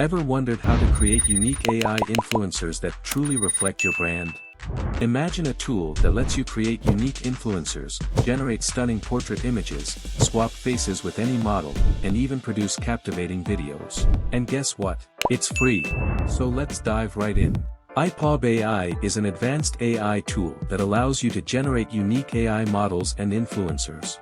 Ever wondered how to create unique AI influencers that truly reflect your brand? Imagine a tool that lets you create unique influencers, generate stunning portrait images, swap faces with any model, and even produce captivating videos. And guess what? It's free. So let's dive right in. Ay-Pob AI is an advanced AI tool that allows you to generate unique AI models and influencers.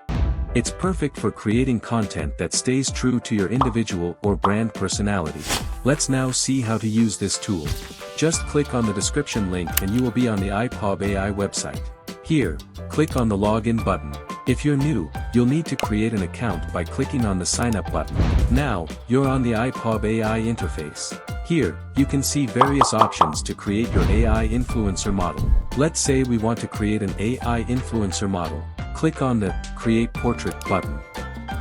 It's perfect for creating content that stays true to your individual or brand personality. Let's now see how to use this tool. Just click on the description link and you will be on the Ay-Pob AI website. Here, click on the login button. If you're new, you'll need to create an account by clicking on the sign up button. Now, you're on the Ay-Pob AI interface. Here, you can see various options to create your AI influencer model. Let's say we want to create an AI influencer model. Click on the Create Portrait button.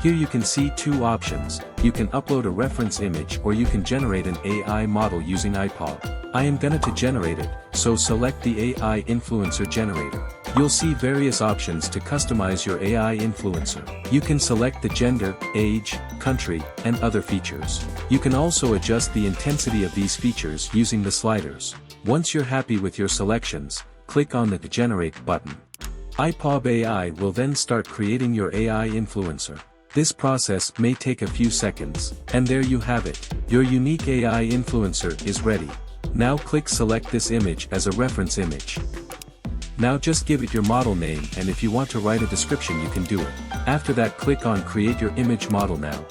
Here you can see two options. You can upload a reference image or you can generate an AI model using Ay-Pob. I am going to generate it, so select the AI influencer generator. You'll see various options to customize your AI influencer. You can select the gender, age, country, and other features. You can also adjust the intensity of these features using the sliders. Once you're happy with your selections, click on the Generate button. Ay-Pob AI will then start creating your AI influencer. This process may take a few seconds, and there you have it. Your unique AI influencer is ready. Now click select this image as a reference image. Now just give it your model name, and if you want to write a description you can do it. After that click on create your image model now.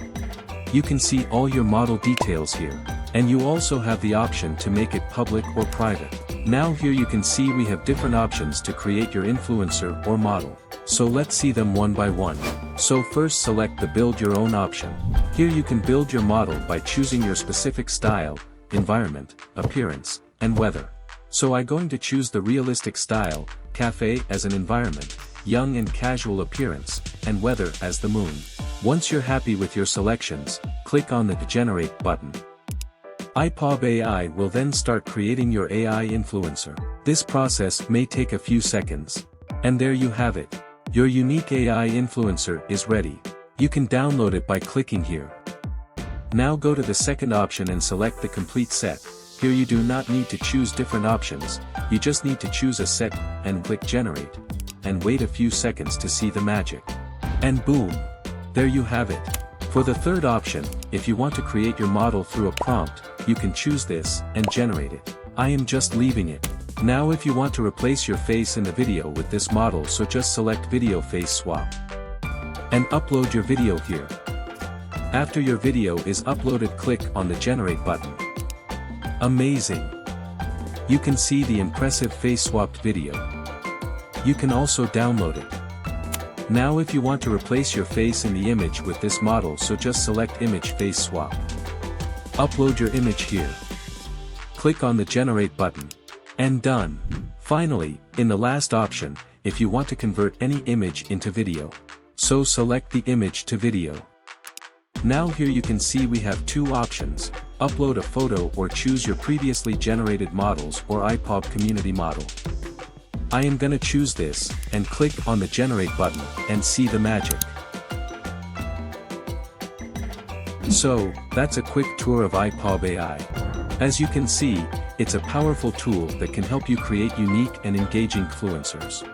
You can see all your model details here. And you also have the option to make it public or private. Now here you can see we have different options to create your influencer or model. So let's see them one by one. So first select the build your own option. Here you can build your model by choosing your specific style, environment, appearance, and weather. So I'm going to choose the realistic style, cafe as an environment, young and casual appearance, and weather as the moon. Once you're happy with your selections, click on the Generate button. Ay-Pob AI will then start creating your AI influencer. This process may take a few seconds. And there you have it. Your unique AI influencer is ready. You can download it by clicking here. Now go to the second option and select the complete set. Here you do not need to choose different options, you just need to choose a set, and click Generate. And wait a few seconds to see the magic. And boom! There you have it. For the third option, if you want to create your model through a prompt, you can choose this, and generate it. I am just leaving it. Now if you want to replace your face in the video with this model, so just select Video Face Swap. And upload your video here. After your video is uploaded, click on the Generate button. Amazing! You can see the impressive face swapped video. You can also download it. Now if you want to replace your face in the image with this model, so just select Image Face Swap. Upload your image here. Click on the Generate button. And done. Finally, in the last option, if you want to convert any image into video. So select the image to video. Now here you can see we have two options. Upload a photo or choose your previously generated models or Ay-Pob community model. I am gonna choose this, and click on the Generate button, and see the magic. So, that's a quick tour of Ay-Pob AI. As you can see, it's a powerful tool that can help you create unique and engaging influencers.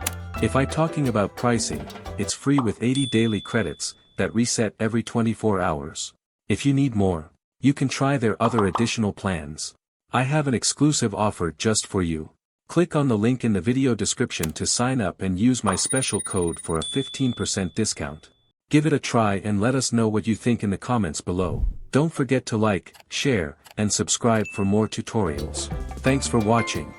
If I'm talking about pricing, it's free with 80 daily credits, that reset every 24 hours. If you need more, you can try their other additional plans. I have an exclusive offer just for you. Click on the link in the video description to sign up and use my special code for a 15% discount. Give it a try and let us know what you think in the comments below. Don't forget to like, share, and subscribe for more tutorials. Thanks for watching.